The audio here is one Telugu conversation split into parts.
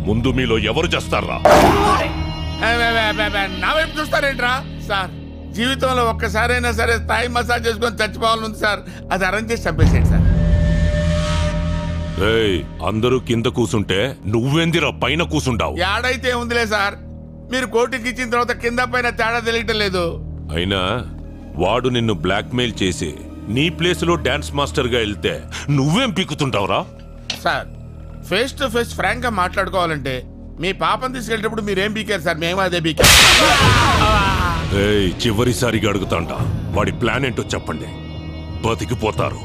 ముందు మీలో ఎవరు చేస్తారా? నా వైపు చూస్తారేంట్రా సార్? జీవితంలో ఒక్కసారైనా సరే స్థాయి మసాజ్ చేసుకొని చచ్చిపోవాలని సార్. అది అరేంజ్ చేసి చంపేసేయండి సార్. అందరూ కింద కూసుంటే నువ్వెందిరా పైన కూసుంటావు? ఏడైతే ఉందిలే సార్, మీరు కోర్టుకి ఇచ్చిన తర్వాత కింద పైన తేడా తెలియటం లేదు. అయినా వాడు నిన్ను బ్లాక్మెయిల్ చేసి నీ ప్లేస్ లో డాన్స్ మాస్టర్ గా వెళ్తే నువ్వేం పీకుతుంటావురా? Sir face to face frank గా మాట్లాడుకోవాలంటే మీ పాపం తీసుకెళ్ళేటప్పుడు మీరేం పీకారు సార్? మేము అదే పీకారు. చివరిసారిగా అడుగుతాంట, వాడి ప్లాన్ ఏంటో చెప్పండి, బతికిపోతారు.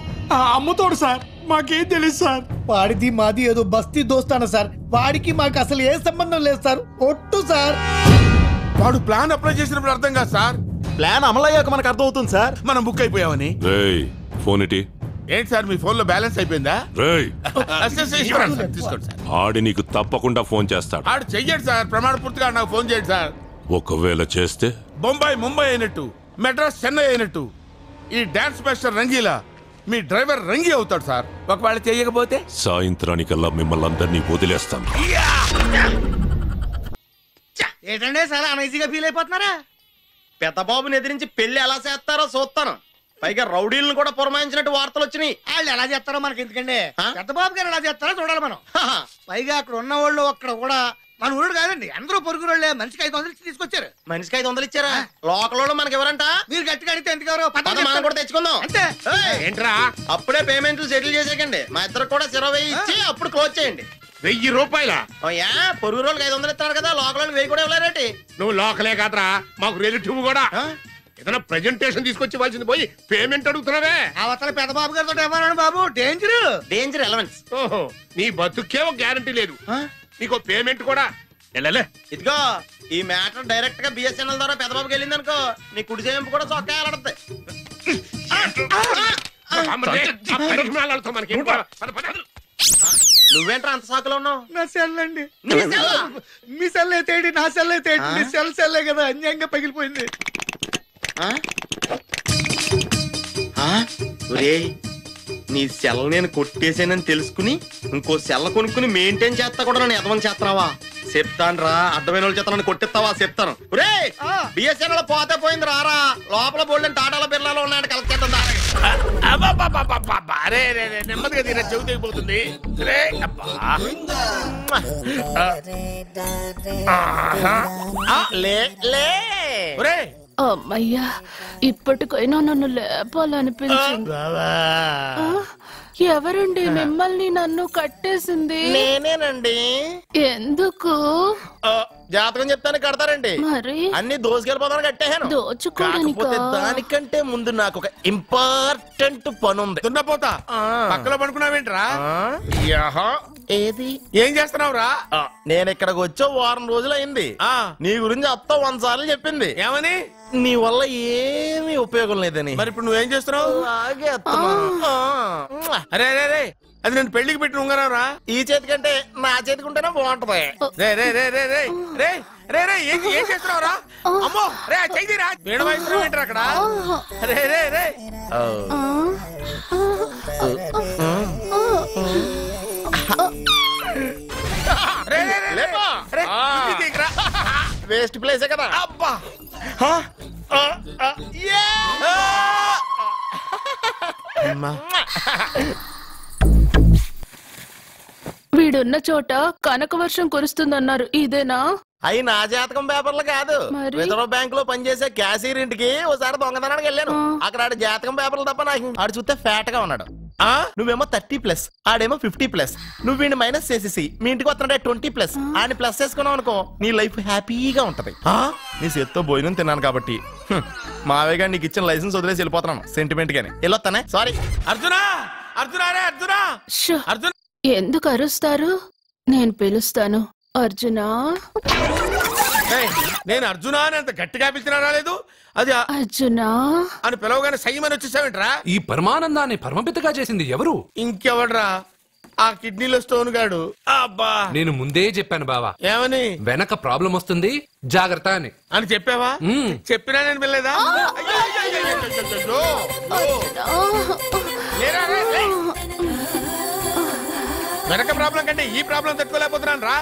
అమ్ముతోడు సార్, మాకేం తెలుసు సార్. వాడిది మాది ఏదో బస్తీ దోస్తాను సార్. వాడికి మాకు అసలు ఏ సంబంధం లేదు సార్. ఒట్టు సార్. వాడు ప్లాన్ అప్లై చేసినప్పుడు అర్థం కాదు సార్. ప్లాన్ అమలయ్యాక మనకు అర్థం అవుతుంది సార్. మనం బుక్ అయిపోయామని. ఫోన్ ఇటీ. ఏంటి సార్ మీ ఫోన్ లో బ్యాలెన్స్ అయిపోయిందా? తీసుకోండి సార్. ఆడి నీకు తప్పకుండా ఫోన్ చేస్తాడు. ఆడు చెయ్యండి సార్, ప్రమాణ పూర్తిగా నాకు ఫోన్ చేయండి సార్. ఒకవేళ చేస్తే బొంబాయి ముంబై అయినట్టు, మెడ్రాస్ చెన్నై అయినట్టు ఈ డాన్స్ మాస్టర్ రంగీలా మీ డ్రైవర్ రంగి అవుతాడు సార్. ఒకవేళ చేయకపోతే సాయంత్రానికల్లా మిమ్మల్ని అందరినీ వదిలేస్తాను. ఏంటంటే సార్ అనీజీగా ఫీల్ అయిపోతున్నారా? పెద్దబాబుని ఎదిరించి పెళ్లి ఎలా చేస్తారో చూస్తాను. పైగా రౌడీలను కూడా పురమాయించినట్టు వార్తలు వచ్చినాయి. వాళ్ళు ఎలా చేస్తారో మనకి ఎందుకండి, పెద్దబాబు గారు ఎలా చేస్తారో చూడాలి మనం. పైగా అక్కడ ఉన్న వాళ్ళు అక్కడ కూడా మన ఊరు కాదండి, అందరూ పొరుగు వాళ్ళే. మనిషికి 500 తీసుకొచ్చారు. మనిషికి 500 ఇచ్చారా? లోకల్ మనకి ఎవరంట? మీరు గట్టిగా అడిగితే ఎందుకు ఎవరో మనం కూడా తెచ్చుకుందాం అంతే. ఏంట్రా అప్పుడే పేమెంట్లు సెటిల్ చేసేకండి. మా ఇద్దరు కూడా 20 ఇచ్చి అప్పుడు క్లోజ్ చేయండి. 1000 రూపాయల పొరుగు రోజులకు 500 ఇస్తారు కదా, లోకల్ 1000 కూడా ఇవ్వలేరేటి? నువ్వు లోకలే కాదరా, మాకు రిలేటివ్ కూడా. ఏదైనా ప్రెజెంటేషన్ తీసుకొచ్చి ఇవ్వాల్సింది పోయి పేమెంట్ అడుగుతున్నావే. అవతల పెద్దబాబు గారితో ఏమన్నాను బాబు, డేంజర్ ఎలవెన్స్. ఓహో, నీ బతుకే ఒక గ్యారంటీ లేదు, నీకు పేమెంట్ కూడా. ఇదిగో ఈ మ్యాటర్ డైరెక్ట్ గా బిఎస్ఎన్ఎల్ ద్వారా పెద్దబాబుకి వెళ్ళింది అనుకో, నీ కుడి చేయింపు కూడా చొక్కాయాలడతాయి. నువ్వేంట్రా అంత సాకులో ఉన్నావు? నా సెల్ అండి. మీ సెల్ అయితే నా సెల్ అయితే మీ సెల్లే కదా, అన్యాయంగా పగిలిపోయింది. నీ సెల్ నేను కొట్టేసానని తెలుసుకుని ఇంకో సెల్ కొనుక్కుని మెయింటైన్ చేస్తా కూడా నన్ను ఎదవని చేస్తున్నావా? చెప్తాను రా, అడ్డమైన వాళ్ళు చేత నన్ను కొట్టిస్తావా? చెప్తాను. బిఎస్ఎన్ఎల్ పోతే పోయింది, రారా లోపల బోల్డెన్ టాటాల బిర్లాలో ఉన్నాయని కలెక్ట్ చేద్దాం. నెమ్మదిగా తీరా, చెవి తెగిపోతుంది. అమ్మయ్యా, ఇప్పటికైనా నన్ను లేపాలనిపించింది. ఎవరండి మిమ్మల్ని నన్ను కట్టేసింది? నేనేనండి. ఎందుకు? జాతకం చెప్తాను కడతారండి. మరి అన్ని దోసుకెళ్ళిపోతాను కట్టేహాను. దోచుకోవడానికా? దానికంటే ముందు నాకు ఒక ఇంపార్టెంట్ పని ఉంది. దున్నపోతా పక్కలో పడుకున్నావేంట్రా? ఏది ఏం చేస్తున్నావురా? నేను ఇక్కడికి వచ్చో వారం రోజులు అయింది. నీ గురించి అత్త 100 సార్లు చెప్పింది. ఏమని? నీ వల్ల ఏమీ ఉపయోగం లేదని. మరి ఇప్పుడు నువ్వేం చేస్తున్నావు? అరే అరే రే, అది నేను పెళ్లికి పెట్టిన ఉంగరం రా. ఈ చేతి కంటే నా చేతికి ఉంటేనే బాగుంటది. ఏం చేస్తున్నావు రా? అమ్మో రే, చెయ్యిరా. వేడి వయసు ఏంటారు అక్కడ? రే రే రే వేస్ట్ ప్లేసే కదా. అబ్బా, వీడున్న చోట కనక వర్షం కురుస్తుందన్నారు, ఇదేనా? అయి నా జాతకం పేపర్లు కాదు. రిజర్వ్ బ్యాంక్ లో పనిచేసే క్యాషియర్ ఇంటికి ఒకసారి దొంగతనానికి వెళ్ళాను. అక్కడ ఆడి జాతకం పేపర్లు తప్ప నాకు ఆడు చూస్తే ఫ్యాట్ గా ఉన్నాడు. నువ్వేమో 30+, ఆడేమో 50+. నువ్వు వీడిని మైనస్ చేసేసి మీ ఇంటికి వస్తున్నాడే 20+. ఆడిని ప్లస్ చేసుకున్నావు అనుకో, నీ లైఫ్ హ్యాపీగా ఉంటది. నీ చేత్తో భోజనం తిన్నాను కాబట్టి మావయ్య గారు నీకు ఇచ్చిన లైసెన్స్ వదిలేసి వెళ్ళిపోతున్నాను సెంటిమెంట్ గాని. వెళ్ళొస్తానే. సారీ. అర్జునా, అర్జునా రే, అర్జునా, అర్జున్. ఎందుకు అరుస్తారు? నేను పిలుస్తాను. అర్జునా. నేను అర్జునా అని అంత గట్టిగా పిలిచినా రాలేదు. అది అర్జునా అని పిలవగానే సైమని వచ్చేసావేంట్రా? ఈ పరమానందాన్ని పరమపితగా చేసింది ఎవరు? ఇంకెవడ్రా? ఆ కిడ్నీలో స్టోన్ గాడు అబ్బా నేను ముందే చెప్పాను బావా, ఏమని వెనక ప్రాబ్లం వస్తుంది జాగ్రత్త అని. అని చెప్పావా? చెప్పినా నేను వెళ్ళలేదా? వెనక ప్రాబ్లం కంటే ఈ ప్రాబ్లం తట్టుకోలేకపోతున్నాను రా.